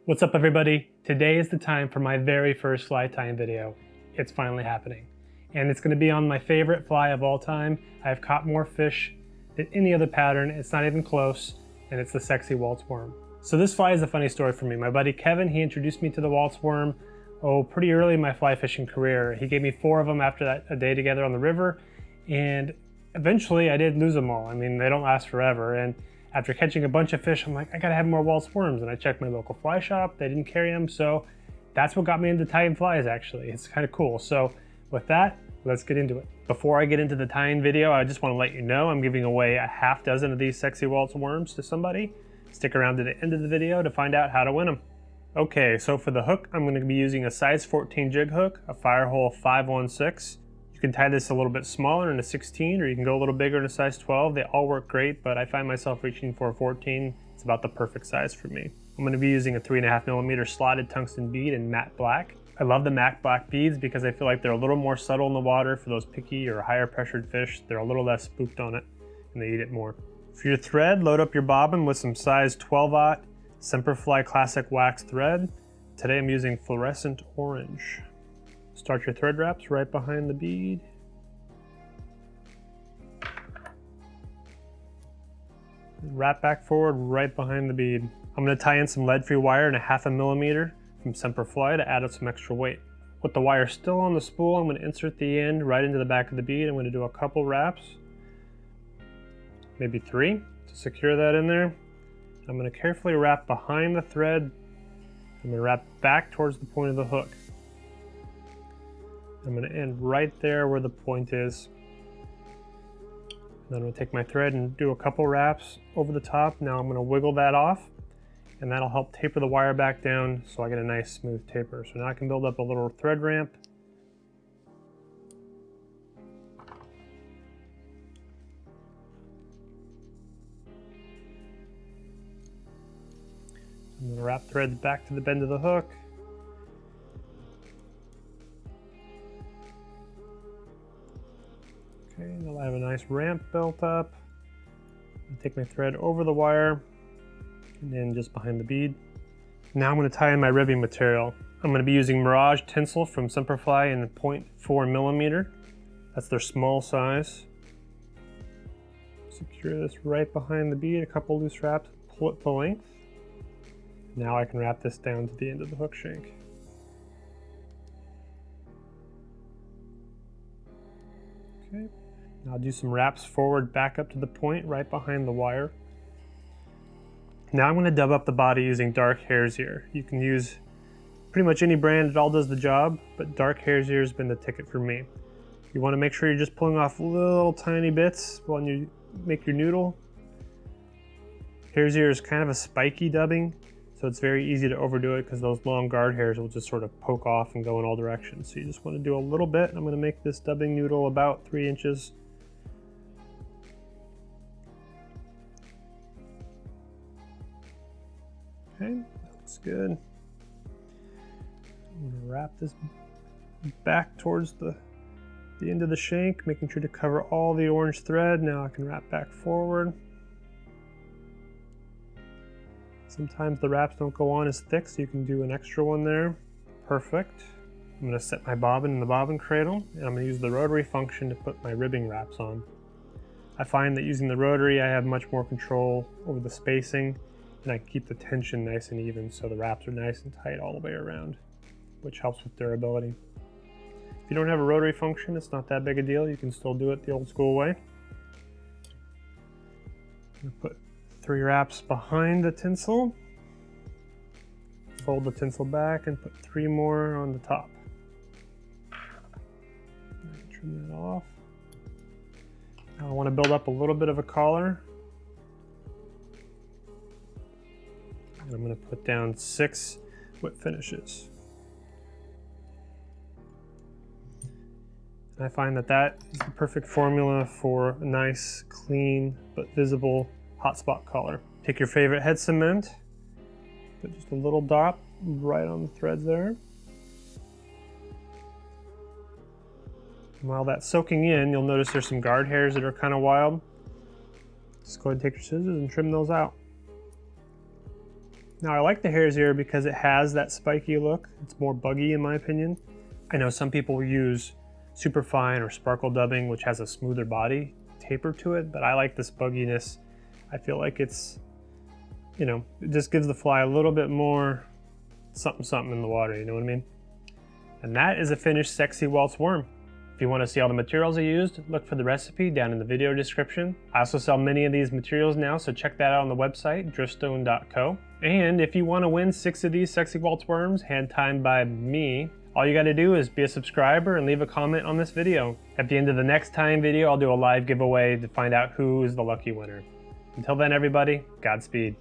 What's up everybody? Today is the time for my very first fly tying video. It's finally happening. And it's going to be on my favorite fly of all time. I've caught more fish than any other pattern. It's not even close. And it's the sexy Walt's worm. So this fly is a funny story for me. My buddy Kevin, he introduced me to the Walt's worm, pretty early in my fly fishing career. He gave me 4 of them after a day together on the river. And eventually I did lose them all. I mean, they don't last forever. And after catching a bunch of fish, I'm like, I gotta have more Walt's worms. And I checked my local fly shop, they didn't carry them. So that's what got me into tying flies actually. It's kind of cool. So with that, let's get into it. Before I get into the tying video, I just wanna let you know I'm giving away a half dozen of these sexy Walt's worms to somebody. Stick around to the end of the video to find out how to win them. Okay, so for the hook, I'm gonna be using a size 14 jig hook, a Firehole 516. You can tie this a little bit smaller in a 16, or you can go a little bigger in a size 12. They all work great, but I find myself reaching for a 14. It's about the perfect size for me. I'm going to be using a 3.5mm slotted tungsten bead in matte black. I love the matte black beads because I feel like they're a little more subtle in the water for those picky or higher pressured fish. They're a little less spooked on it and they eat it more. For your thread, load up your bobbin with some size 12/0 Semperfli Classic wax thread. Today I'm using fluorescent orange. Start your thread wraps right behind the bead. Wrap back forward right behind the bead. I'm going to tie in some lead-free wire in a 1/2 millimeter from Semperfli to add up some extra weight. With the wire still on the spool, I'm going to insert the end right into the back of the bead. I'm going to do a couple wraps, maybe 3, to secure that in there. I'm going to carefully wrap behind the thread. I'm going to wrap back towards the point of the hook. I'm going to end right there where the point is. Then I'm going to take my thread and do a couple wraps over the top. Now I'm going to wiggle that off, and that'll help taper the wire back down so I get a nice smooth taper. So now I can build up a little thread ramp. I'm going to wrap threads back to the bend of the hook. Okay, now I have a nice ramp built up. I'll take my thread over the wire and then just behind the bead. Now I'm going to tie in my ribbing material. I'm going to be using Mirage tinsel from Semperfli in 0.4mm. That's their small size. Secure this right behind the bead, a couple loose wraps, pull it the length. Now I can wrap this down to the end of the hook shank. Okay. Now I'll do some wraps forward back up to the point right behind the wire. Now I'm going to dub up the body using dark hare's ear. You can use pretty much any brand, it all does the job, but dark hare's ear has been the ticket for me. You want to make sure you're just pulling off little tiny bits when you make your noodle. Hare's ear is kind of a spiky dubbing, so it's very easy to overdo it because those long guard hairs will just sort of poke off and go in all directions. So you just want to do a little bit. I'm going to make this dubbing noodle about 3 inches. Okay, that looks good. I'm going to wrap this back towards the end of the shank, making sure to cover all the orange thread. Now I can wrap back forward. Sometimes the wraps don't go on as thick, so you can do an extra one there. Perfect. I'm going to set my bobbin in the bobbin cradle, and I'm going to use the rotary function to put my ribbing wraps on. I find that using the rotary, I have much more control over the spacing, and I keep the tension nice and even so the wraps are nice and tight all the way around, which helps with durability. If you don't have a rotary function, it's not that big a deal. You can still do it the old school way. I'm going to put 3 wraps behind the tinsel. Fold the tinsel back and put 3 more on the top. Trim that off. Now I want to build up a little bit of a collar. And I'm going to put down 6 whip finishes. And I find that that is the perfect formula for a nice, clean, but visible hot spot collar. Take your favorite head cement, put just a little dot right on the threads there. And while that's soaking in, you'll notice there's some guard hairs that are kind of wild. Just go ahead and take your scissors and trim those out. Now I like the Hare's Ear because it has that spiky look. It's more buggy in my opinion. I know some people use superfine or sparkle dubbing, which has a smoother body taper to it, but I like this bugginess. I feel like it's, you know, it just gives the fly a little bit more something something in the water, you know what I mean? And that is a finished sexy Walt's worm. If you want to see all the materials I used, look for the recipe down in the video description. I also sell many of these materials now, so check that out on the website, driftstone.co. And if you want to win 6 of these sexy Walt's worms hand timed by me, all you got to do is be a subscriber and leave a comment on this video. At the end of the next time video, I'll do a live giveaway to find out who is the lucky winner. Until then, everybody, Godspeed.